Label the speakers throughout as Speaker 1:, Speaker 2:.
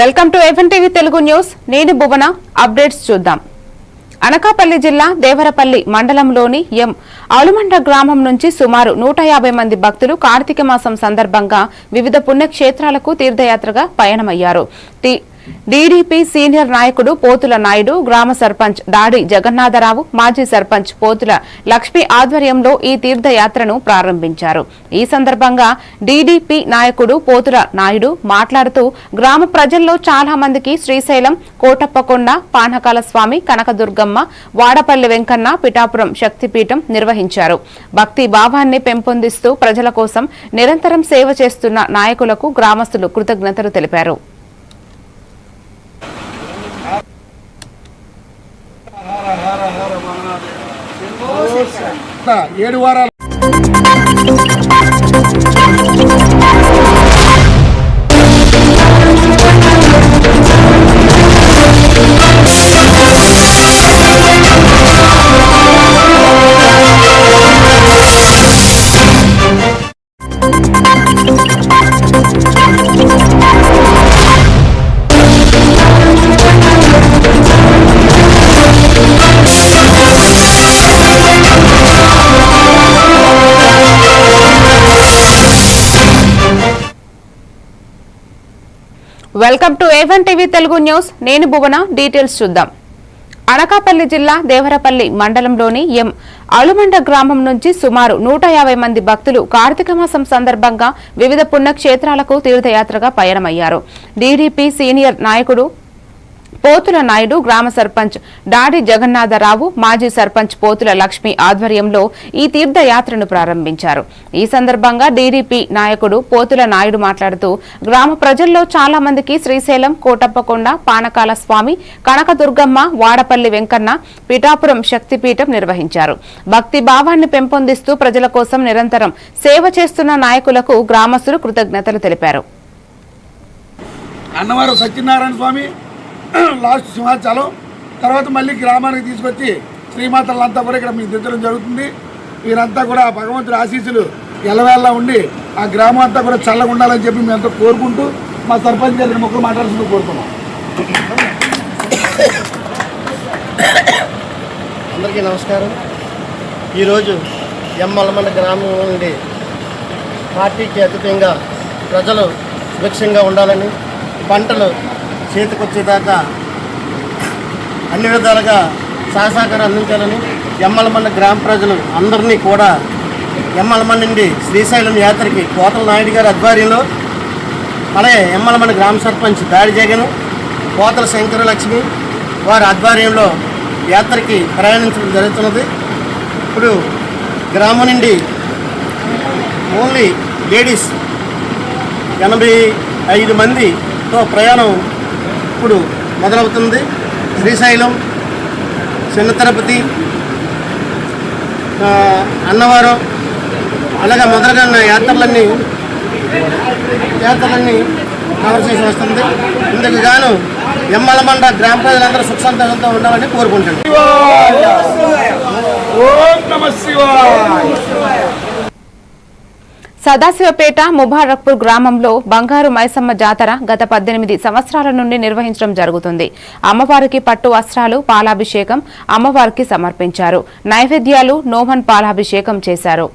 Speaker 1: Welcome to FNTV Telugu news. నేను భువన. Updates చూద్దాం. అనకాపల్లి జిల్లా దేవరపల్లి మండలంలోని ఆలుమండ గ్రామం నుంచి సుమారు 150 మంది భక్తులు కార్తీక మాసం సందర్భంగా వివిధ పుణ్యక్షేత్రాలకు తీర్థయాత్రగా పయనమయ్యారు. టీడీపీ సీనియర్ నాయకుడు పోతుల నాయుడు, గ్రామ సర్పంచ్ దాడి జగన్నాథరావు, మాజీ సర్పంచ్ పోతుల లక్ష్మి ఆధ్వర్యంలో ఈ తీర్థయాత్రను ప్రారంభించారు. ఈ సందర్భంగా టీడీపీ నాయకుడు పోతుల నాయుడు మాట్లాడుతూ గ్రామ ప్రజల్లో చాలా మందికి శ్రీశైలం, కోటప్పకొండ, పానకాల స్వామి, కనకదుర్గమ్మ, వాడపల్లి వెంకన్న, పిఠాపురం శక్తిపీఠం నిర్వహించారు. భక్తి భావాన్ని పెంపొందిస్తూ ప్రజల కోసం నిరంతరం సేవ చేస్తున్న నాయకులకు గ్రామస్తులు కృతజ్ఞతలు తెలిపారు.
Speaker 2: ఏడు వారాలు
Speaker 1: welcome to FNTV Telugu news. నేను భువన. డీటెయిల్స్ చూద్దాం. అనకాపల్లి జిల్లా దేవరపల్లి మండలంలోని ఆలుమండ గ్రామం నుంచి సుమారు 150 మంది భక్తులు కార్తీక మాసం సందర్భంగా వివిధ పుణ్యక్షేత్రాలకు తీర్థయాత్రగా పయనమయ్యారు. టీడీపీ సీనియర్ నాయకుడు పోతుల నాయుడు, గ్రామ సర్పంచ్ దాడి జగన్నాథరావు, మాజీ సర్పంచ్ పోతుల లక్ష్మి ఆధ్వర్యంలో ఈ తీర్థయాత్రను ప్రారంభించారు. ఈ సందర్భంగా టీడీపీ నాయకుడు పోతుల నాయుడు మాట్లాడుతూ గ్రామ ప్రజల్లో చాలా మందికి శ్రీశైలం, కోటప్పకొండ, పానకాల స్వామి, కనకదుర్గమ్మ, వాడపల్లి వెంకన్న, పిఠాపురం శక్తిపీఠం నిర్వహించారు. భక్తి భావాన్ని పెంపొందిస్తూ ప్రజల కోసం నిరంతరం సేవ చేస్తున్న నాయకులకు గ్రామస్తులు కృతజ్ఞతలు తెలిపారు.
Speaker 2: అన్నవరం సత్యనారాయణ స్వామి లాస్ట్ సింహాచలం తర్వాత మళ్ళీ గ్రామానికి తీసుకొచ్చి శ్రీమాతలంతా కూడా ఇక్కడ మీకు దిద్దడం జరుగుతుంది. వీరంతా కూడా భగవంతుడి ఆశీస్సులు ఎల్లవేళ్ళ ఉండి ఆ గ్రామం అంతా కూడా చల్లగా ఉండాలని చెప్పి మేము ఎంతో కోరుకుంటూ మా సర్పంచ్ గారిని మొక్కలు మాట్లాడుతూ కోరుతున్నాం.
Speaker 3: అందరికీ నమస్కారం. ఈరోజు ఆలుమండ గ్రామం నుండి పార్టీకి అతీతంగా ప్రజలు సుభిక్షంగా ఉండాలని, పంటలు చేతికొచ్చేదాకా అన్ని విధాలుగా సహసహకారం అందించాలని ఆలుమండ గ్రామ ప్రజలు అందరినీ కూడా ఆలుమండ నుండి శ్రీశైలం యాత్రకి పోతల నాయుడు గారి ఆధ్వర్యంలో, అలాగే ఆలుమండ గ్రామ సర్పంచ్ దాడి జగన్, పోతల శంకర లక్ష్మి వారి ఆధ్వర్యంలో యాత్రకి ప్రయాణించడం జరుగుతున్నది. ఇప్పుడు గ్రామం నుండి ఓన్లీ లేడీస్ 85 మందితో ప్రయాణం ఇప్పుడు మొదలవుతుంది. శ్రీశైలం, చిన్న తిరుపతి, అన్నవరం అలాగే మొదలుగా యాత్రలన్నీ కవర్ చేసి వస్తుంది. ఇందుకు గాను ఆలుమండ గ్రామ ప్రజలందరూ సుఖ సంతోషంతో ఉండాలని కోరుకుంటున్నాను.
Speaker 1: సదాశివపేట ముబారక్పూర్ గ్రామంలో బంగారు మైసమ్మ జాతర గత 18 సంవత్సరాల నుండి నిర్వహించడం జరుగుతుంది. అమ్మవారికి పట్టు వస్త్రాలు, పాలాభిషేకం అమ్మవారికి సమర్పించారు. నైవేద్యాలు, నోమన్ పాలాభిషేకం చేశారు.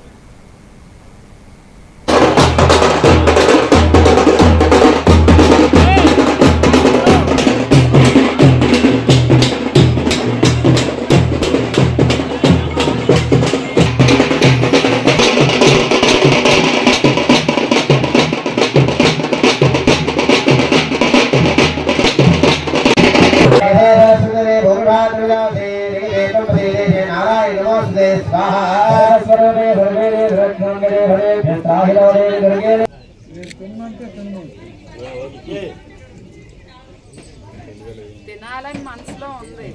Speaker 4: తినాలని మనసులో ఉంది.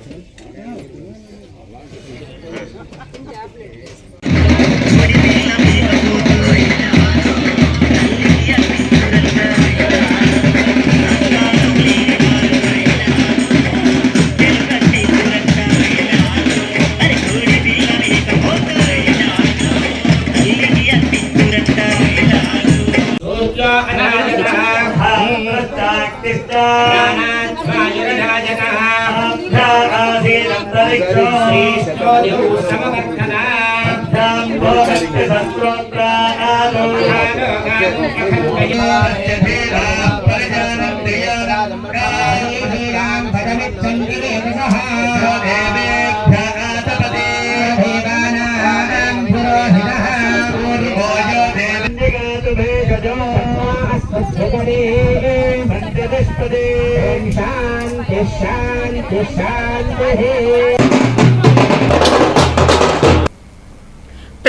Speaker 5: Krishna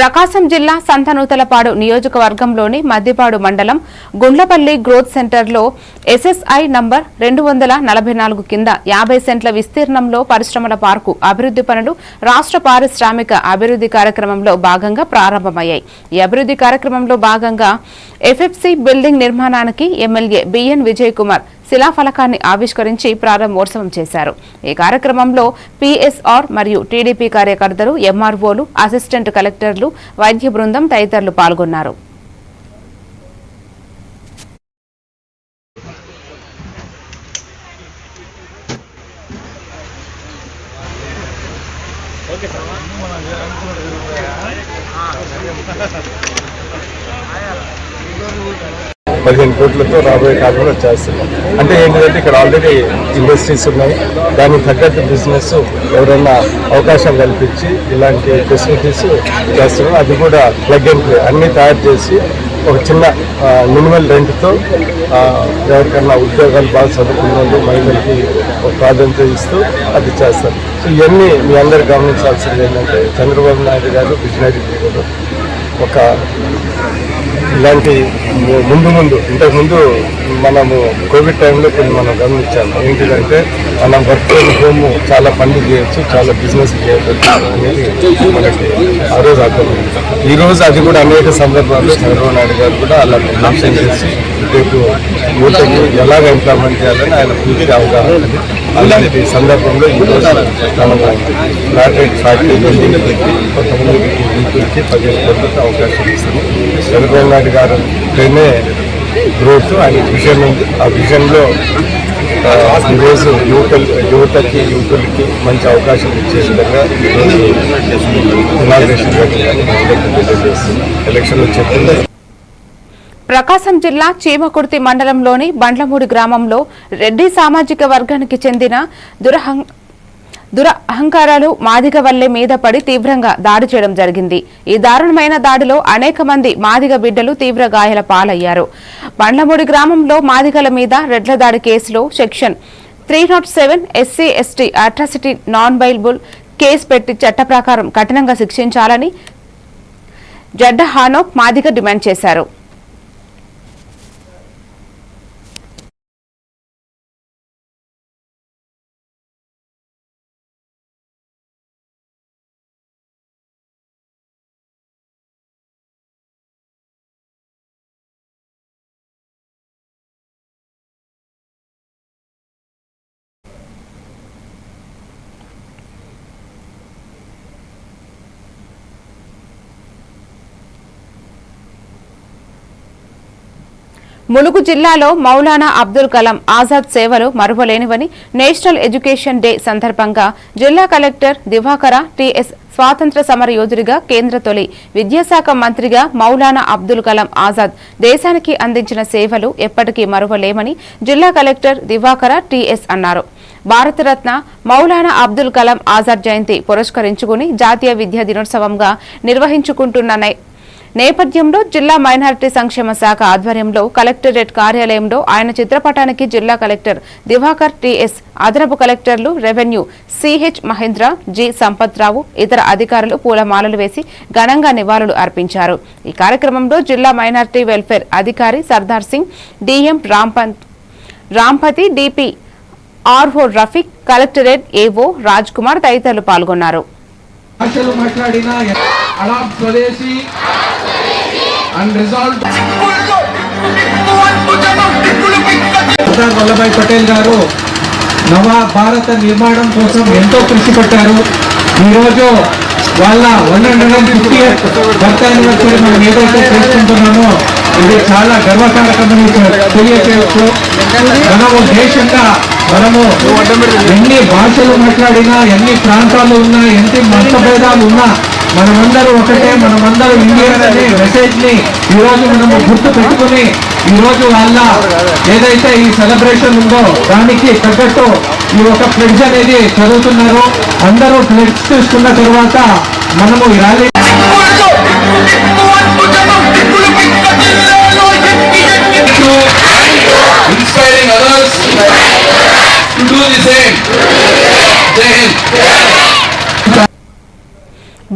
Speaker 1: ప్రకాశం జిల్లా సంతనూతలపాడు నియోజకవర్గంలోని మద్దిపాడు మండలం గుండ్లపల్లి గ్రోత్ సెంటర్లో ఎస్ఎస్ఐ నంబర్ 244 కింద 50 సెంట్ల విస్తీర్ణంలో పరిశ్రమల పార్కు అభివృద్ధి పనులు రాష్ట్ర పారిశ్రామిక అభివృద్ధి కార్యక్రమంలో భాగంగా ప్రారంభమయ్యాయి. ఈ అభివృద్ధి కార్యక్రమంలో భాగంగా ఎఫ్ఎఫ్సి బిల్డింగ్ నిర్మాణానికి ఎమ్మెల్యే బిఎన్ విజయ్ కుమార్ శిలాఫలకాన్ని ఆవిష్కరించి ప్రారంభోత్సవం చేశారు. ఈ కార్యక్రమంలో పిఎస్ఆర్ మరియు టీడీపీ కార్యకర్తలు, ఎంఆర్ఓలు, అసిస్టెంట్ కలెక్టర్లు, వైద్య బృందం తదితరులు పాల్గొన్నారు.
Speaker 5: $15 కోట్లతో రాబోయే కాలంలో చేస్తున్నాం. అంటే ఏంటంటే ఇక్కడ ఆల్రెడీ ఇండస్ట్రీస్ ఉన్నాయి, దానికి తగ్గట్టు బిజినెస్ ఎవరైనా అవకాశం కల్పించి ఇలాంటి ఫెసిలిటీస్ చేస్తున్నాం. అది కూడా ప్లగ్ అండ్ ప్లే అన్నీ తయారు చేసి ఒక చిన్న మినిమల్ రెంట్తో ఎవరికైనా ఉద్యోగాలు బాగా చదువుకున్న వాళ్ళు మహిళలకి ఒక ప్రాధాన్యత ఇస్తూ అది చేస్తారు. సో ఇవన్నీ మీ అందరు గమనించాల్సింది ఏంటంటే చంద్రబాబు నాయుడు గారు విజనరీ ఒక ఇలాంటి ముందు ఇంతకుముందు మనము కోవిడ్ టైంలో కొన్ని మనం గమనించాము. ఏంటిదంటే మనం వర్క్ ఫ్రమ్ హోమ్ చాలా పనులు చేయొచ్చు, చాలా బిజినెస్ చేయవచ్చు అనేది మనకి ఆ రోజు అర్థమైంది. ఈరోజు అది కూడా అనేక సందర్భాల్లో చంద్రబాబు నాయుడు గారు కూడా అలాంటి మెన్షన్ చేసి రేపు యువతకు ఎలాగ ఇంప్లిమెంట్ చేయాలని ఆయన పూర్తి అవగాహన ఉంది. అలాంటి సందర్భంలో ఈరోజు మనము ప్లాటెడ్ ఫ్యాక్టరీ బిల్డింగ్ పెట్టి కొంతమంది రైతులకి 15 కోట్లకి అవకాశం ఇస్తుంది. చంద్రబాబు నాయుడు గారు గ్రోత్ ఆయన విజన్ ఉంది. ఆ విజన్లో ఈరోజు యువతకి యువకులకి మంచి అవకాశం ఇచ్చే విధంగా ఈరోజు ఇనాగ్రేషన్ తెలియజేస్తుంది. ఎలక్షన్లో చెప్పింది.
Speaker 1: ప్రకాశం జిల్లా చీమకుర్తి మండలంలోని బండ్లమూడి గ్రామంలో రెడ్డి సామాజిక వర్గానికి చెందిన దురహంకారాలు మాదిగ వల్లే మీద పడి తీవ్రంగా దాడి చేయడం జరిగింది. ఈ దారుణమైన దాడిలో అనేక మంది మాదిగ బిడ్డలు తీవ్ర గాయాల పాలయ్యారు. బండ్లమూడి గ్రామంలో మాదిగల మీద రెడ్ల దాడి కేసులో section 307 SC ST atrocity non bailable case పెట్టి చట్ట ప్రకారం కఠినంగా శిక్షించాలని జడ్డ హానోక్ మాదిగ డిమాండ్ చేశారు. ములుగు జిల్లాలో మౌలానా అబ్దుల్ కలాం ఆజాద్ సేవలు మరువలేనివని నేషనల్ ఎడ్యుకేషన్ డే సందర్భంగా జిల్లా కలెక్టర్ దివాకర టిఎస్ స్వాతంత్ర సమర యోధుడిగా కేంద్ర తొలి విద్యాశాఖ మంత్రిగా మౌలానా అబ్దుల్ కలాం ఆజాద్ దేశానికి అందించిన సేవలు ఎప్పటికీ మరువలేమని జిల్లా కలెక్టర్ దివాకర టిఎస్ అన్నారు. భారతరత్న మౌలానా అబ్దుల్ కలాం ఆజాద్ జయంతి పురస్కరించుకుని జాతీయ విద్యా దినోత్సవంగా నిర్వహించుకుంటున్న నేపథ్యంలో జిల్లా మైనారిటీ సంక్షేమ శాఖ ఆధ్వర్యంలో కలెక్టరేట్ కార్యాలయంలో ఆయన చిత్రపటానికి జిల్లా కలెక్టర్ దివాకర్ టిఎస్, అదనపు కలెక్టర్లు revenue CH Mahendra, G Sampathrao, ఇతర అధికారులు పూలమాలలు వేసి ఘనంగా నివాళులు అర్పించారు. ఈ కార్యక్రమంలో జిల్లా మైనారిటీ వెల్ఫేర్ అధికారి Sardar Singh, DM Rampati, DP RO Rafiq, collectorate AO Raj Kumar తదితరులు పాల్గొన్నారు.
Speaker 6: సర్దార్ వల్లభాయ్ పటేల్ గారు నవ భారత నిర్మాణం కోసం ఎంతో కృషి పట్టారు. ఈరోజు వాళ్ళ 150th బర్త్ యానివర్సరీ మనం ఏదైతే చేసుకుంటున్నామో ఇది చాలా గర్వకారకమని తెలియచేయవచ్చు. మనము దేశంగా మనము ఎన్ని భాషలు మాట్లాడినా, ఎన్ని ప్రాంతాలు ఉన్నా, ఎన్ని మతభేదాలు ఉన్నా, మనమందరూ ఒకటే, మనమందరూ ఇండియన్ అనే మెసేజ్ ని ఈ రోజు మనము గుర్తు పెట్టుకుని ఈ రోజు వాళ్ళ ఏదైతే ఈ సెలబ్రేషన్ ఉందో దానికి తగ్గట్టు ఈ ఒక ఫ్లెడ్జ్ అనేది చదువుతున్నారు. అందరూ ఫ్లెడ్జ్ తీసుకున్న తర్వాత మనము ఈ rally
Speaker 7: inspiring others to do the same. Jai Hind.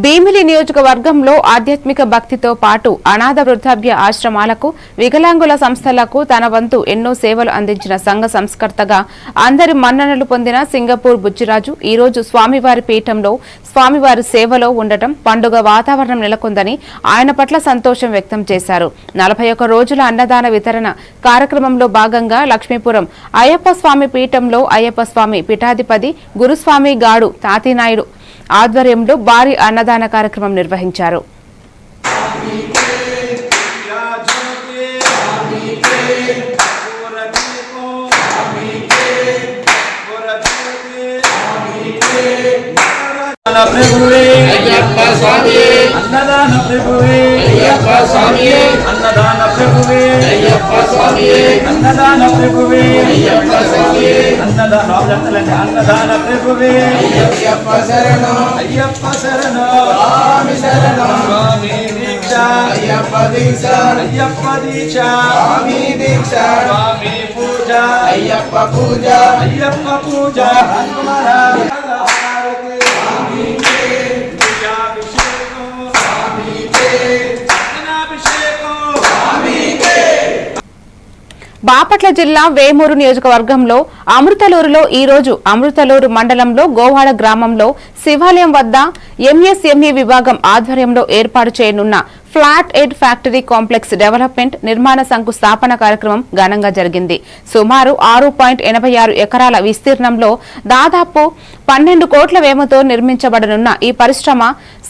Speaker 1: Bheemili నియోజకవర్గంలో ఆధ్యాత్మిక భక్తితో పాటు అనాథ వృద్ధాప్య ఆశ్రమాలకు, వికలాంగుల సంస్థలకు తన వంతు ఎన్నో సేవలు అందించిన సంఘ సంస్కర్తగా అందరి మన్ననలు పొందిన సింగపూర్ బుచ్చిరాజు ఈ రోజు స్వామివారి పీఠంలో స్వామివారి సేవలో ఉండటం పండుగ వాతావరణం నెలకొందని ఆయన పట్ల సంతోషం వ్యక్తం చేశారు. 41 రోజుల అన్నదాన వితరణ కార్యక్రమంలో భాగంగా లక్ష్మీపురం అయ్యప్ప స్వామి పీఠంలో అయ్యప్ప స్వామి పీఠాధిపతి గురుస్వామి గాడు తాతినాయుడు ఆధ్వర్యంలో భారీ అన్నదాన కార్యక్రమం నిర్వహించారు.
Speaker 7: అయ్యప్ప స్వామి అన్నదాన ప్రభువే అయ్యప్ప స్వామి అన్నదాన ప్రభువే అయ్యప్ప స్వామి అన్నదాన ప్రభువే అయ్యప్ప స్వామి అన్నదాన ప్రభువే అయ్యప్ప శరణం స్వామి శరణం స్వామి దీక్ష అయ్యప్ప దీక్ష అయ్యప్ప దీక్ష స్వామి దీక్ష స్వామి పూజ అయ్యప్ప పూజ అయ్యప్ప పూజ
Speaker 1: బాపట్ల జిల్లా వేమూరు నియోజకవర్గంలో అమృతలూరులో ఈ రోజు అమృతలూరు మండలంలో గోవాడ గ్రామంలో శివాలయం వద్ద ఎంఎస్ఎంఈ విభాగం ఆధ్వర్యంలో ఏర్పాటు చేయనున్న flatted factory complex development నిర్మాణ శంకుస్థాపన కార్యక్రమం ఘనంగా జరిగింది. సుమారు 6.86 ఎకరాల విస్తీర్ణంలో దాదాపు 12 కోట్ల వ్యయంతో నిర్మించబడనున్న ఈ పరిశ్రమ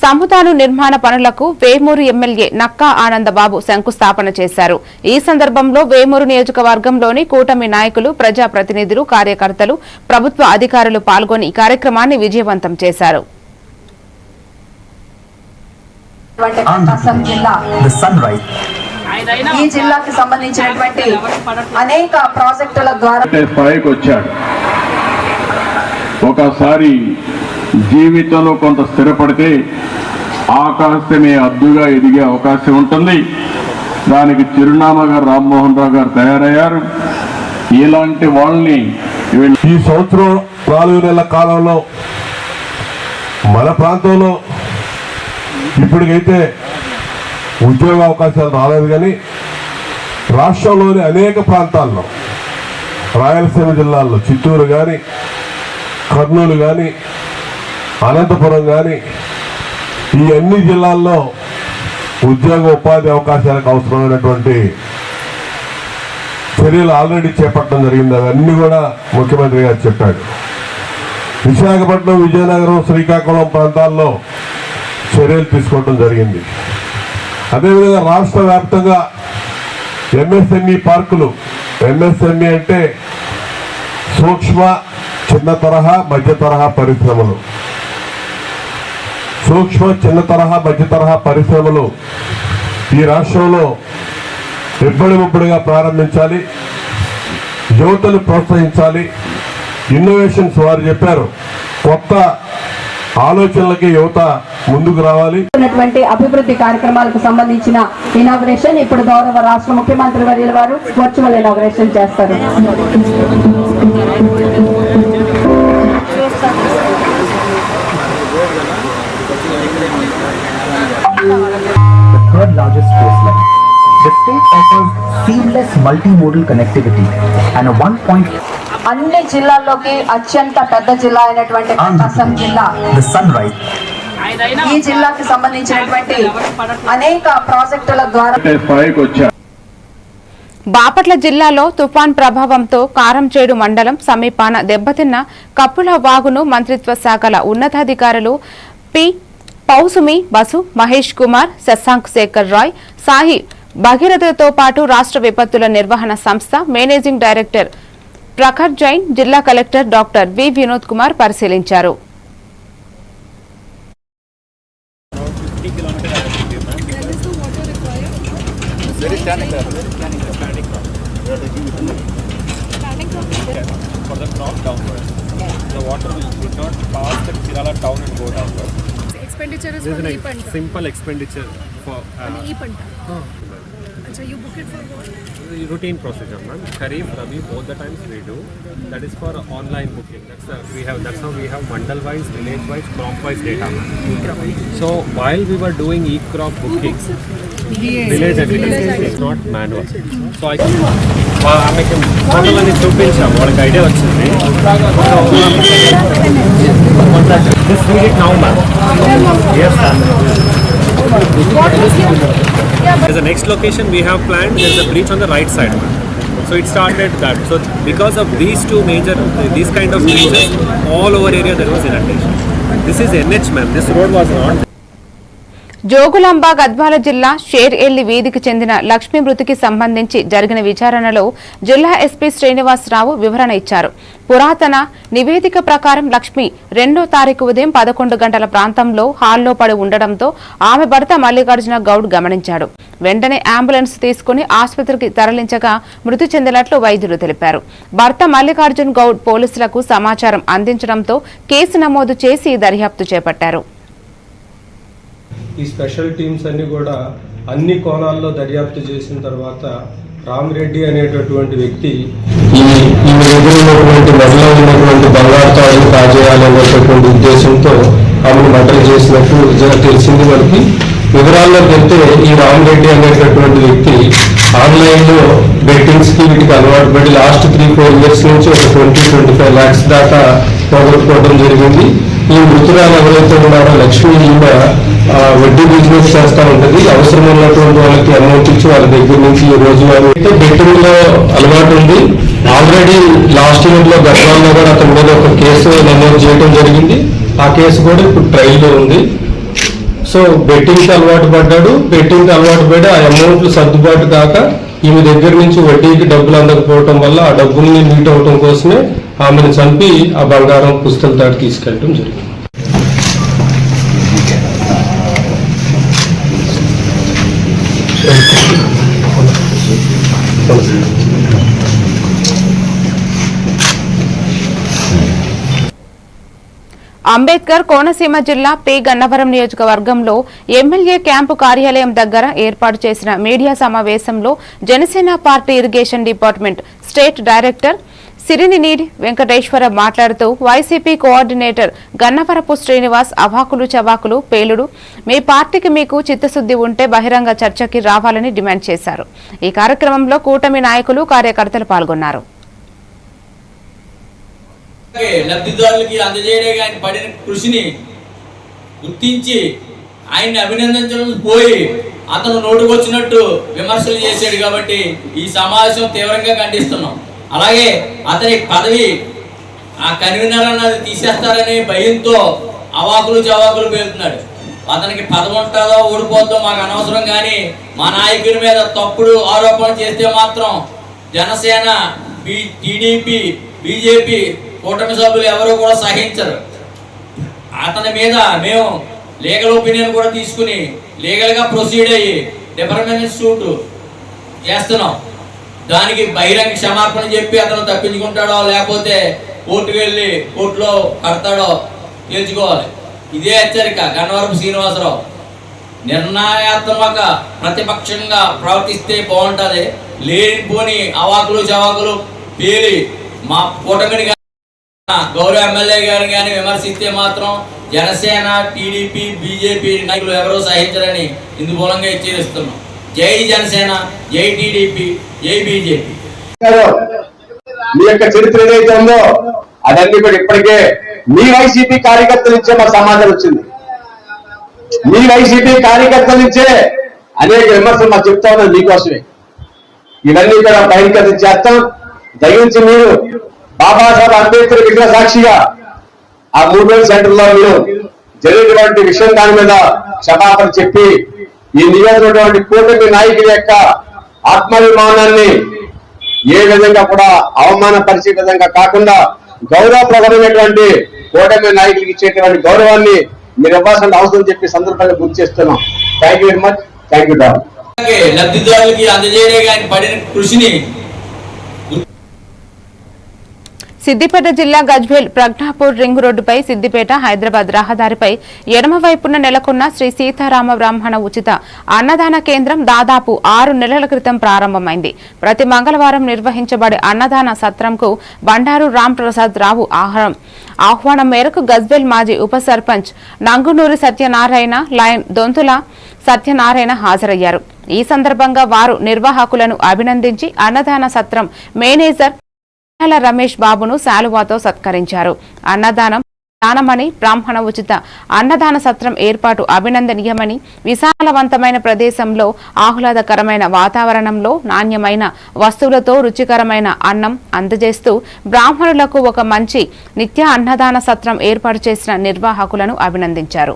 Speaker 1: సముదాను నిర్మాణ పనులకు వేమూరు ఎమ్మెల్యే నక్కా ఆనందబాబు శంకుస్థాపన చేశారు. ఈ సందర్భంలో వేమూరు నియోజకవర్గంలోని కూటమి నాయకులు, ప్రజాప్రతినిధులు, కార్యకర్తలు, ప్రభుత్వ అధికారులు పాల్గొని ఈ కార్యక్రమాన్ని విజయవంతం చేశారు.
Speaker 8: అస్సాం జిల్లా ఈ జిల్లాకి సంబంధించినటువంటి అనేక ప్రాజెక్టుల ద్వారా
Speaker 9: స్థాయికి వచ్చాడు. ఒకసారి జీవితంలో కొంత స్థిరపడితే ఆకాశమే అద్దుగా ఎదిగే అవకాశం ఉంటుంది. దానికి చిరునామాగా రామ్మోహన్ రావు గారు తయారయ్యారు. ఇలాంటి వాళ్ళని
Speaker 10: ఈ సంవత్సరం 4 నెలల కాలంలో మన ప్రాంతంలో ఇప్పటికైతే ఉద్యోగ అవకాశాలు రాలేదు, కానీ రాష్ట్రంలోని అనేక ప్రాంతాల్లో, రాయలసీమ జిల్లాల్లో చిత్తూరు కానీ, కర్నూలు కానీ, అనంతపురం కానీ, ఈ అన్ని జిల్లాల్లో ఉద్యోగ ఉపాధి అవకాశాలకు అవసరమైనటువంటి చర్యలు ఆల్రెడీ చేపట్టడం జరిగింది. అవన్నీ కూడా ముఖ్యమంత్రి గారు చెప్పాడు. విశాఖపట్నం, విజయనగరం, శ్రీకాకుళం ప్రాంతాల్లో చర్యలు తీసుకోవడం జరిగింది. అదేవిధంగా రాష్ట్ర వ్యాప్తంగా ఎంఎస్ఎంఈ పార్కులు, ఎంఎస్ఎంఈ అంటే సూక్ష్మ, చిన్న తరహా, మధ్య తరహా పరిశ్రమలు. సూక్ష్మ, చిన్న తరహా, మధ్య తరహా పరిశ్రమలు ఈ రాష్ట్రంలో ఇబ్బడిముబ్బడిగా ప్రారంభించాలి. యువతను ప్రోత్సహించాలి. ఇన్నోవేషన్స్ వారు చెప్పారు, కొత్త ఆలోచనలకి యువత ముందుకు రావాలి.
Speaker 8: అభివృద్ధి కార్యక్రమాలకు సంబంధించిన ఇనాగ్రేషన్ ఇప్పుడు గౌరవ రాష్ట్ర ముఖ్యమంత్రి వర్యుల వారు వర్చువల్ ఇనాగ్రేషన్ చేస్తారు.
Speaker 11: third largest coastline. The state offers seamless multimodal connectivity and a 1.
Speaker 8: అన్ని జిల్లాల్లోకి అత్యంత పెద్ద జిల్లా అయినటువంటి అస్సాం జిల్లా
Speaker 11: the sunrise.
Speaker 8: ఈ జిల్లాకి సంబంధించినటువంటి అనేక ప్రాజెక్టుల ద్వారా
Speaker 9: స్థాయికి వచ్చాడు.
Speaker 1: బాపట్ల జిల్లాలో తుఫాన్ ప్రభావంతో కారంచేడు మండలం సమీపాన దెబ్బతిన్న కప్పుల వాగును మంత్రిత్వ శాఖల ఉన్నతాధికారులు పి. పౌసుమి బసు, మహేష్ కుమార్, శశాంక్ శేఖర్ రాయ్, సాయి భగీరథతో పాటు రాష్ట్ర విపత్తుల నిర్వహణ సంస్థ మేనేజింగ్ డైరెక్టర్ ప్రఖర్ జైన్, జిల్లా collector doctor V Vinod Kumar పరిశీలించారు.
Speaker 12: For the crop downwards, the water will not pass the Chirala town and go downwards.
Speaker 4: Expenditure is
Speaker 12: There
Speaker 4: for
Speaker 12: is
Speaker 4: E Panta.
Speaker 12: simple expenditure for
Speaker 4: E Panta. So you book it for what?
Speaker 12: routine procedure, ma'am. Kharif, Rabi, both the times we do. That is for online booking. That's how we have mandal-wise, village-wise, crop-wise data, ma'am. So while we were doing e-crop booking, village agriculture is not manual. So ఆమెకి ఫోటోలని చూపించాం, వాళ్ళకి idea వచ్చింది. Just read it now, ma'am. Yes, ma'am. There's a next location we have planned. There's a breach on the right side, ma'am. So it started that. So because of these two major, these kind of breaches, all over area there was inundation. This is NH, ma'am. This road was not.
Speaker 1: Jogulamba Gadwal జిల్లా షేర్-ఎల్లి వీధికి చెందిన లక్ష్మీ మృతికి సంబంధించి జరిగిన విచారణలో జిల్లా SP Srinivasarao వివరణ ఇచ్చారు. పురాతన నివేదిక ప్రకారం లక్ష్మి 2వ తారీఖు ఉదయం 11 గంటల ప్రాంతంలో హాల్లో పడి ఉండడంతో ఆమె భర్త మల్లికార్జున గౌడ్ గమనించాడు. వెంటనే అంబులెన్స్ తీసుకుని ఆసుపత్రికి తరలించగా మృతి చెందినట్లు వైద్యులు తెలిపారు. భర్త మల్లికార్జున గౌడ్ పోలీసులకు సమాచారం అందించడంతో కేసు నమోదు చేసి దర్యాప్తు చేపట్టారు.
Speaker 13: ఈ స్పెషల్ టీమ్స్ అన్ని కూడా అన్ని కోణాల్లో దర్యాప్తు చేసిన తర్వాత రామిరెడ్డి అనేటటువంటి వ్యక్తి ఈ దగ్గర ఉన్నటువంటి మెడలో ఉన్నటువంటి బంగారు తాడును కాజేయాలనేటటువంటి ఉద్దేశంతో ఆమెను మర్డర్ చేసినట్టు తెలిసింది. మనకి వివరాల్లోకి వెళ్తే ఈ రామిరెడ్డి అనేటటువంటి వ్యక్తి ఆన్లైన్లో బెట్టింగ్స్కి వీటికి అలవాటు పడి లాస్ట్ 3-4 ఇయర్స్ నుంచి ఒక 20-25 lakhs దాకా పోగొట్టుకోవడం జరిగింది. ఈ మృతురాలు ఎవరైతే ఉన్నారో లక్ష్మి, ఈమె వడ్డీ బిజినెస్ చేస్తూ ఉంటుంది. అవసరం ఉన్నటువంటి వాళ్ళకి అమౌంట్ ఇచ్చి వాళ్ళ దగ్గర నుంచి ఈ రోజు అయితే బెట్టింగ్ లో అలవాటు ఉంది. ఆల్రెడీ లాస్ట్ ఇయర్ లో గద్వాల్లో కూడా అతని మీద ఒక కేసు నమోదు చేయడం జరిగింది. ఆ కేసు కూడా ఇప్పుడు ట్రయల్లో ఉంది. సో బెట్టింగ్కి అలవాటు పడ్డాడు. బెట్టింగ్కి అలవాటు పడి ఆ అమౌంట్లు సర్దుబాటు కాక ఈమె దగ్గర నుంచి వడ్డీకి డబ్బులు అందకపోవటం వల్ల ఆ డబ్బుల్ని మీట్ అవటం కోసమే ఆమెను చంపి ఆ బంగారం పుస్తల తాటి తీసుకెళ్ళటం జరిగింది.
Speaker 1: అంబేద్కర్ కోనసీమ జిల్లా పి గన్నవరం నియోజకవర్గంలో ఎమ్మెల్యే క్యాంపు కార్యాలయం దగ్గర ఏర్పాటు చేసిన మీడియా సమావేశంలో Janasena party irrigation department state director Sirinineedi Venkateswara మాట్లాడుతూ వైసీపీ కోఆర్డినేటర్ గన్నవరపు శ్రీనివాస్ అవాకులు చవాకులు పేలుడు, మీ పార్టీకి మీకు చిత్తశుద్ది ఉంటే బహిరంగ చర్చకి రావాలని డిమాండ్ చేశారు. ఈ కార్యక్రమంలో కూటమి నాయకులు, కార్యకర్తలు పాల్గొన్నారు.
Speaker 14: లబ్ధిదారులకి అందజేయడానికి ఆయన పడిన కృషిని గుర్తించి ఆయన్ని అభినందించడం పోయి అతను నోటుకొచ్చినట్టు విమర్శలు చేశాడు. కాబట్టి ఈ సమావేశం తీవ్రంగా ఖండిస్తున్నాం. అలాగే అతని పదవి ఆ కన్వీనర్ అన్నది తీసేస్తారనే భయంతో అవాకులు చవాకులు పేలుతున్నాడు. అతనికి పదవి ఉంటుందో ఊడిపోతుందో మాకు అనవసరం, కానీ మా నాయకుడి మీద తప్పుడు ఆరోపణ చేస్తే మాత్రం జనసేన, టీడీపీ, బీజేపీ కూటమి సభ్యులు ఎవరు కూడా సహించరు. అతని మీద మేము లీగల్ ఒపీనియన్ కూడా తీసుకుని లీగల్గా ప్రొసీడ్ అయ్యి డిఫర్మేషన్ సూట్ చేస్తున్నాం. దానికి బహిరంగ క్షమాపణ చెప్పి అతను తప్పించుకుంటాడో లేకపోతే కోర్టుకు వెళ్ళి కోర్టులో కడతాడో తేల్చుకోవాలి. ఇదే హెచ్చరిక. గన్నవరపు శ్రీనివాసరావు నిర్ణయాత్మక ప్రతిపక్షంగా ప్రవర్తిస్తే బాగుంటుంది. లేనిపోని అవాకులు చవాకులు పేలి మా కూటమిని గౌరవ ఎమ్మెల్యే గారిని కానీ విమర్శిస్తే మాత్రం జనసేన, టీడీపీ, బీజేపీ నాయకులు ఎవరో సహించరని ఇందుమూలంగా హెచ్చరిస్తున్నాం. జై జనసేన, జై టీడీపీ, జై బీజేపీ.
Speaker 15: మీ యొక్క చరిత్ర ఏదైతే ఉందో అదన్నీ కూడా ఇప్పటికే మీ వైసీపీ కార్యకర్తలు ఇచ్చే మా సమాచారం వచ్చింది. మీ వైసీపీ కార్యకర్తలు ఇచ్చే అనేక విమర్శలు మాకు చెప్తా ఉన్నది మీకోసమే. ఇవన్నీ కూడా బహిర్గతం చేస్తాం. దయించి మీరు బాబాసాహెబ్ అంబేద్కర్ విగ్రహ సాక్షిగా ఆ 3 రోజుల సెంటర్లో మీరు జరిగినటువంటి విషయం దాని మీద క్షమాపణ చెప్పి ఈ నియోజకవర్గం కూటమి నాయకుల యొక్క ఆత్మాభిమానాన్ని ఏ విధంగా కూడా అవమానపరిచే విధంగా కాకుండా గౌరవప్రదమైనటువంటి కూటమి నాయకులకు ఇచ్చేటువంటి గౌరవాన్ని మీరు ఇవ్వాల్సిన అవసరం చెప్పి సందర్భంగా గుర్తు చేస్తున్నాం. Thank you very much. Thank you.
Speaker 14: లబ్ధిదారులకి అందజేయడే కానీ పడిన కృషిని
Speaker 1: సిద్దిపేట జిల్లా గజ్వేల్ ప్రజ్ఞాపూర్ రింగ్ రోడ్డుపై సిద్దిపేట హైదరాబాద్ రహదారిపై ఎడమ వైపున నెలకొన్న శ్రీ సీతారామ బ్రాహ్మణ ఉచిత అన్నదాన కేంద్రం దాదాపు 6 నెలల క్రితం ప్రారంభమైంది. ప్రతి మంగళవారం నిర్వహించబడే అన్నదాన సత్రంకు బండారు రాంప్రసాద్ రావు ఆహ్వానం మేరకు గజ్వేల్ మాజీ ఉప సర్పంచ్ నంగునూరి సత్యనారాయణ, లయన్ దొంతుల సత్యనారాయణ హాజరయ్యారు. ఈ సందర్భంగా వారు నిర్వాహకులను అభినందించి అన్నదాన సత్రం మేనేజర్ రమేష్ బాబును శాలువాతో సత్కరించారు. అన్నదానం దానమని, బ్రాహ్మణ ఉచిత అన్నదాన సత్రం ఏర్పాటు అభినందనీయమని, విశాలవంతమైన ప్రదేశంలో ఆహ్లాదకరమైన వాతావరణంలో నాణ్యమైన వస్తువులతో రుచికరమైన అన్నం అందజేస్తూ బ్రాహ్మణులకు ఒక మంచి నిత్య అన్నదాన సత్రం ఏర్పాటు చేసిన నిర్వాహకులను అభినందించారు.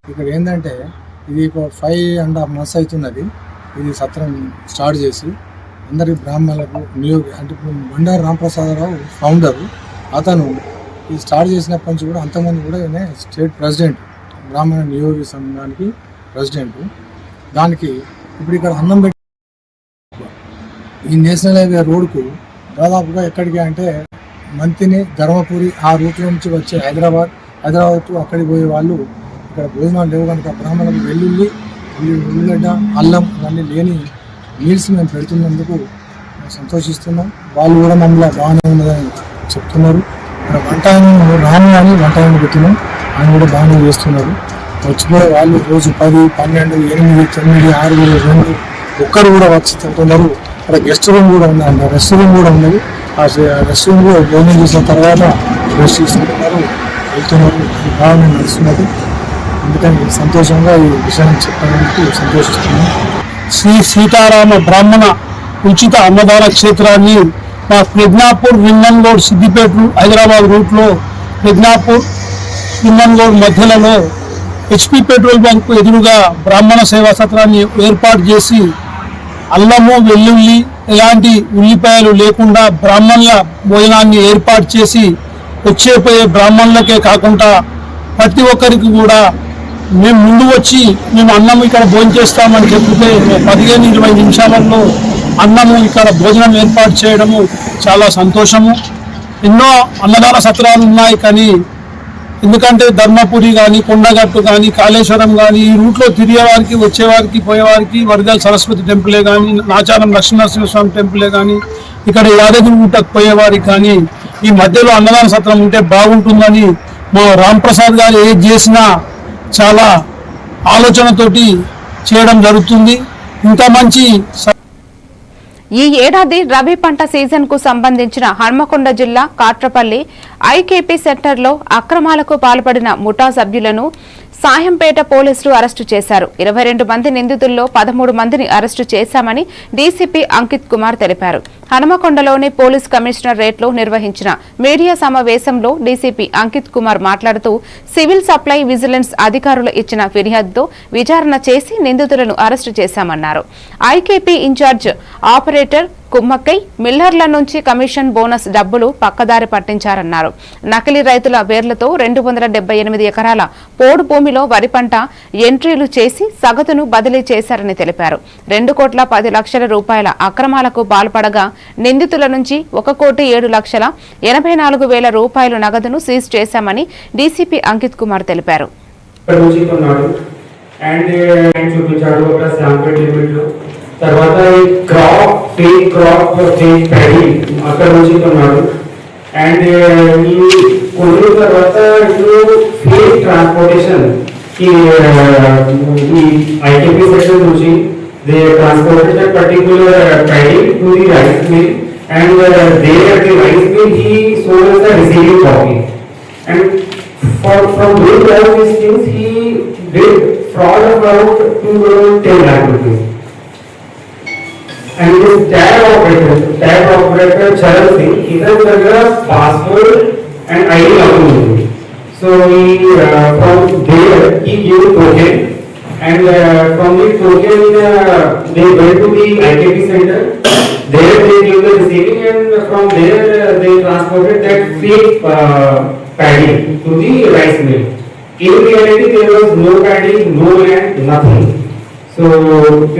Speaker 16: ఇక్కడ ఏంటంటే ఇది 5.5 months అవుతున్నది. ఇది సత్రం స్టార్ట్ చేసి అందరి బ్రాహ్మణులకు అంటే ఇప్పుడు బండారు రాంప్రసాదరావు ఫౌండరు. అతను ఇది స్టార్ట్ చేసినప్పటి నుంచి కూడా అంతమంది కూడా ఈయన స్టేట్ ప్రెసిడెంట్, బ్రాహ్మణ నియోజక సంఘానికి ప్రెసిడెంట్. దానికి ఇప్పుడు ఇక్కడ అన్నం పెట్టి ఈ నేషనల్ హైవే రోడ్కు దాదాపుగా ఎక్కడికి అంటే మంతిని, ధర్మపురి ఆ రూట్లో నుంచి వచ్చే హైదరాబాద్ టు అక్కడికి పోయే వాళ్ళు ఇక్కడ భోజనాలు లేవు కనుక బ్రాహ్మణులకు ఉల్లిగడ్డ, అల్లం ఇవన్నీ లేని మీల్స్ మేము పెడుతున్నందుకు సంతోషిస్తున్నాం. వాళ్ళు కూడా మమ్మల్ని బాగానే ఉన్నదని చెప్తున్నారు. ఇక్కడ వంట రాను అని వంట పెట్టినాం, ఆయన కూడా బాగానే చేస్తున్నారు. వచ్చిపోయే వాళ్ళు రోజు 10, 12, 8, 9, 6, 2 ఒక్కరు కూడా వచ్చి తింటున్నారు. ఇక్కడ గెస్ట్ రూమ్ కూడా ఉందండి, రెస్ట్ రూమ్ కూడా ఉన్నది. ఆ రెస్ట్ రూమ్ కూడా భోజనం చేసిన తర్వాత రెస్ట్ తీసుకుంటున్నారు, వెళ్తున్నారు. బాగానే నడుస్తున్నది. అందుకని సంతోషంగా ఈ విషయాన్ని చెప్పడానికి సంతోషిస్తున్నాం.
Speaker 17: శ్రీ సీతారామ బ్రాహ్మణ ఉచిత అన్నదాన క్షేత్రాన్ని మా ప్రజ్ఞాపూర్ విమన్ రోడ్ సిద్దిపేట హైదరాబాద్ రూట్లో ప్రజ్ఞాపూర్ విమన్ రోడ్ మధ్యలో HP పెట్రోల్ బంక్ ఎదురుగా బ్రాహ్మణ సేవా సత్రాన్ని ఏర్పాటు చేసి అల్లము, వెల్లుల్లి ఎలాంటి ఉల్లిపాయలు లేకుండా బ్రాహ్మణుల భోజనాన్ని ఏర్పాటు చేసి వచ్చేపోయే బ్రాహ్మణులకే కాకుండా ప్రతి ఒక్కరికి కూడా మేము ముందు వచ్చి మేము అన్నం ఇక్కడ భోజనం చేస్తామని చెప్తే 15-20 నిమిషాలలో అన్నము ఇక్కడ భోజనం ఏర్పాటు చేయడము చాలా సంతోషము. ఎన్నో అన్నదాన సత్రాలు ఉన్నాయి, కానీ ఎందుకంటే ధర్మపురి కానీ, కొండగట్టు కానీ, కాళేశ్వరం కానీ ఈ రూట్లో తిరిగేవారికి, వచ్చేవారికి, పోయేవారికి వరదల సరస్వతి టెంపులే కానీ, నాచారం లక్ష్మీనరసింహస్వామి టెంపులే కానీ, ఇక్కడ యాదగిరి గుట్టకు పోయేవారికి కానీ ఈ మధ్యలో అన్నదాన సత్రం ఉంటే బాగుంటుందని మా రాంప్రసాద్ గారు ఏది చేసినా చాలా ఆలోచనతోటి చేయడం జరుగుతుంది. ఇంకా మంచి
Speaker 1: ఈ ఏడాది రబీ పంట సీజన్ కు సంబంధించిన హన్మకొండ జిల్లా కాట్రపల్లి ఐకేపీ సెంటర్లో అక్రమాలకు పాల్పడిన ముఠా సభ్యులను సాయంపేట పోలీసులు అరెస్టు చేశారు. 22 మంది నిందితుల్లో 13 మందిని అరెస్టు చేశామని డీసీపీ అంకిత్ కుమార్ తెలిపారు. హనుమకొండలోని పోలీస్ కమిషనరేట్లో నిర్వహించిన మీడియా సమావేశంలో డీసీపీ అంకిత్ కుమార్ మాట్లాడుతూ సివిల్ సప్లై విజిలెన్స్ అధికారులు ఇచ్చిన ఫిర్యాదుతో విచారణ చేసి నిందితులను అరెస్టు చేశామన్నారు. ఐకేపీ ఇన్ఛార్జ్ ఆపరేటర్ కుమ్మక్కై మిల్లర్ల నుంచి కమిషన్ బోనస్ డబ్బులు పక్కదారి పట్టించారన్నారు. నకిలీ రైతుల పేర్లతో 278 ఎకరాల పోడు భూమిలో వరి పంట ఎంట్రీలు చేసి సగటును బదిలీ చేశారని తెలిపారు. 2,10 లక్షల రూపాయల అక్రమాలకు పాల్పడగా నిందితుల నుంచి 1,07,84,000 రూపాయల నగదును సీజ్ చేశామని డీసీపీ అంకిత్ కుమార్ తెలిపారు.
Speaker 18: తర్వాత ఫేక్ క్రాప్ ఫేక్ ప్యాడీ అక్కడ నుంచి కొన్నాడు. అండ్ ఈ కొన్న తర్వాత ఫేక్ ట్రాన్స్పోర్టేషన్ ఈ ఐటీపీ సెక్షన్ నుంచి they transported that particular paddy to the rice mill and they at the rice mill he sold the receiving copy and from doing all these things he did fraud of around 10 lakh rupees. And this tag operator Charan Singh, his passport and ID account. So from there he gave token, and from the token they went to the IKP center. There they gave the receiving, and from there they transported that fake paddy to the rice mill. In reality there was no paddy, no land, nothing. So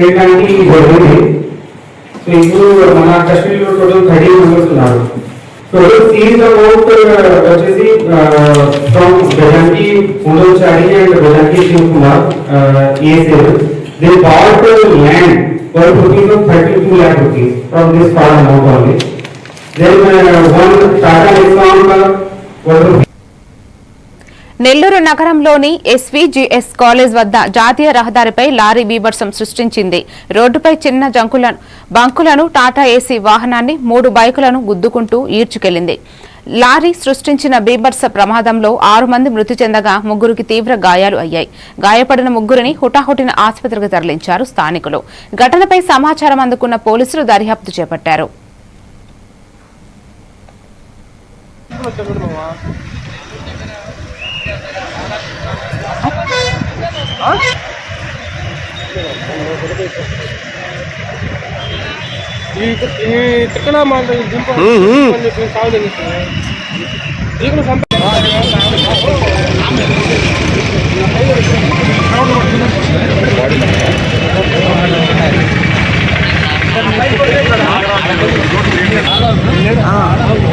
Speaker 18: ఇలాంటి జరిగింది. So ఇప్పుడు మన కస్టడీలో total 30 members ఉన్నారు. Total seize amount వచ్చేసి from Gajamki Poolachari and Gajamki Sivakumar ఏసేల్ they bought land for rupees of 32 lakh rupees from this farm amount only. Then one Tata Nexon was
Speaker 1: Nellore నగరంలోని ఎస్వీజీఎస్ college వద్ద జాతీయ రహదారిపై లారీ బీభత్సం సృష్టించింది. రోడ్డుపై చిన్న బంకులను టాటా ఏసీ వాహనాన్ని 3 బైకులను గుద్దుకుంటూ ఈడ్చుకెళ్లింది. లారీ సృష్టించిన బీభత్స ప్రమాదంలో 6 మంది మృతి చెందగా 3కి తీవ్ర గాయాలు అయ్యాయి. గాయపడిన 3ని హుటాహుటిన ఆసుపత్రికి తరలించారు స్థానికులు. ఘటనపై సమాచారం అందుకున్న పోలీసులు దర్యాప్తు చేపట్టారు.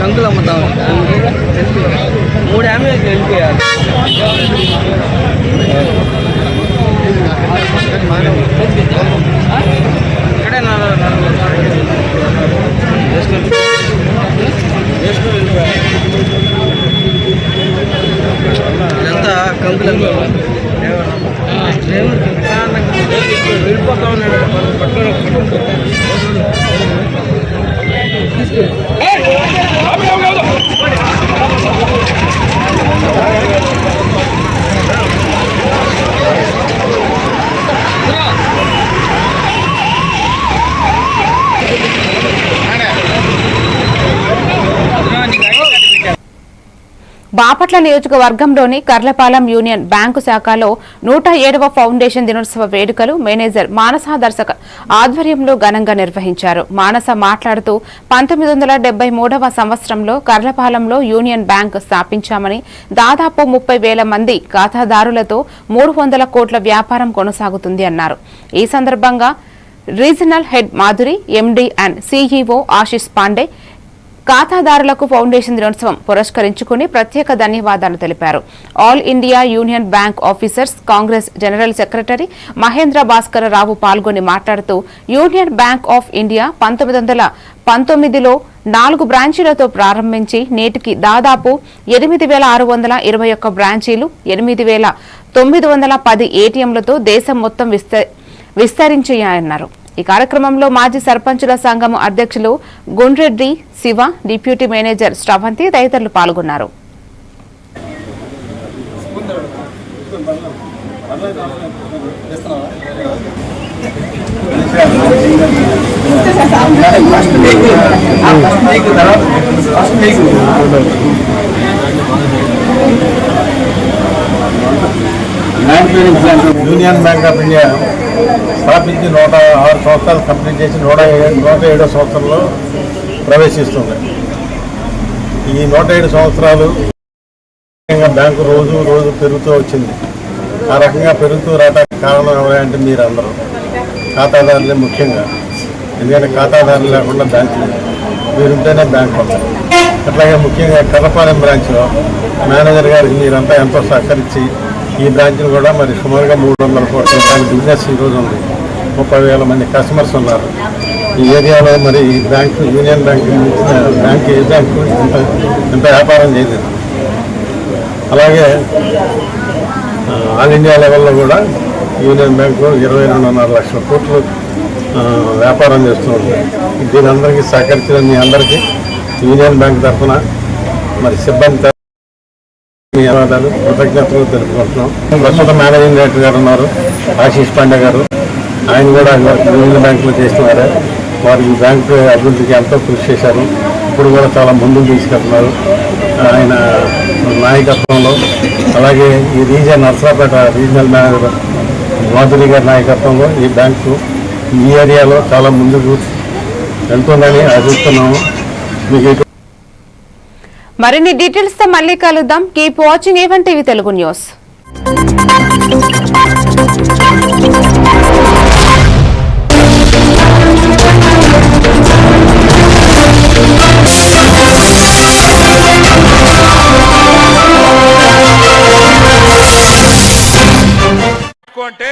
Speaker 7: అంకుల్ అమ్ముతాం 3 అంబులెన్స్ వెళ్ళిపోయారు. ఇక్కడే ఇదంతా కంకులు వెళ్ళిపోతా ఉన్నాడు పట్టుకొని. బాపట్ల నియోజకవర్గంలోని కర్లపాలెం యూనియన్ బ్యాంకు శాఖలో 107వ ఫౌండేషన్ దినోత్సవ వేడుకలు మేనేజర్ మానస దర్శక ఆధ్వర్యంలో ఘనంగా నిర్వహించారు. మానస మాట్లాడుతూ 1973వ సంవత్సరంలో కర్లపాలెంలో యూనియన్ బ్యాంక్ స్థాపించామని, దాదాపు 30,000 మంది ఖాతాదారులతో 300 కోట్ల వ్యాపారం కొనసాగుతుంది అన్నారు. ఈ సందర్భంగా regional head Madhuri, MD and CEO Ashish Pandey ఖాతాదారులకు ఫౌండేషన్ దినోత్సవం పురస్కరించుకుని ప్రత్యేక ధన్యవాదాలు తెలిపారు. All India Union Bank Officers Congress general secretary Mahendra Bhaskara Rao పాల్గొని మాట్లాడుతూ యూనియన్ బ్యాంక్ ఆఫ్ ఇండియా 1919లో 4 బ్రాంచీలతో ప్రారంభించి నేటికి దాదాపు 8,621 బ్రాంచీలు, 8,910 ఏటీఎంలతో దేశం మొత్తం విస్తరించాయన్నారు. ఈ కార్యక్రమంలో మాజీ సర్పంచుల సంఘం అధ్యక్షులు గుండ్రెడ్డి శివ, డిప్యూటీ మేనేజర్ శ్రవంతి తదితరులు పాల్గొన్నారు.
Speaker 5: యూనియన్ బ్యాంక్ ఆఫ్ ఇండియా స్థాపించి 106 సంవత్సరాలు కంప్లీట్ చేసి 107వ సంవత్సరంలో ప్రవేశిస్తుంది. ఈ 107 సంవత్సరాలు బ్యాంకు రోజు పెరుగుతూ వచ్చింది. ఆ రకంగా పెరుగుతూ రావడానికి కారణం ఎవరంటే మీరందరూ ఖాతాదారులే ముఖ్యంగా. ఎందుకంటే ఖాతాదారులు లేకుండా బ్యాంకు లేదు, మీరుంటేనే బ్యాంకు ఉంటుంది. అట్లాగే ముఖ్యంగా కర్లపాలెం బ్రాంచ్లో మేనేజర్ గారికి మీరంతా ఎంతో సహకరించి ఈ బ్రాంచ్ను కూడా మరి సుమారుగా 300 కోట్ల రూపాయల బిజినెస్ ఈరోజు ఉంది. 30,000 మంది కస్టమర్స్ ఉన్నారు ఈ ఏరియాలో. మరి ఈ బ్యాంకు యూనియన్ బ్యాంక్ ఏ బ్యాంకు ఇంత వ్యాపారం చేయలేదు. అలాగే ఆల్ ఇండియా లెవెల్లో కూడా యూనియన్ బ్యాంకు 22.5 లక్షల కోట్లు వ్యాపారం చేస్తూ ఉంది. దీని అందరికీ సహకరించిన మీ అందరికీ యూనియన్ బ్యాంక్ తరఫున మరి సిబ్బంది ధన్యవాదాలు, కృతజ్ఞతలు తెలుపుకుంటున్నాం. ప్రస్తుతం మేనేజింగ్ డైరెక్టర్ గారు ఉన్నారు ఆశీష్ పాండే గారు, ఆయన కూడా యూనియన్ బ్యాంకులో చేస్తున్నారు. వారు ఈ బ్యాంకు అభివృద్ధికి ఎంతో కృషి చేశారు. ఇప్పుడు కూడా చాలా ముందుకు తీసుకెళ్తున్నారు ఆయన నాయకత్వంలో. అలాగే ఈ region Narsarapeta regional manager Madhuri గారి నాయకత్వంలో ఈ బ్యాంకు ఈ ఏరియాలో చాలా ముందుకు వెళ్తుందని ఆశిస్తున్నాము. మీకు
Speaker 1: మరిన్ని డీటెయిల్స్ తో మళ్ళీ కలుద్దాం. Keep watching A1 TV Telugu news.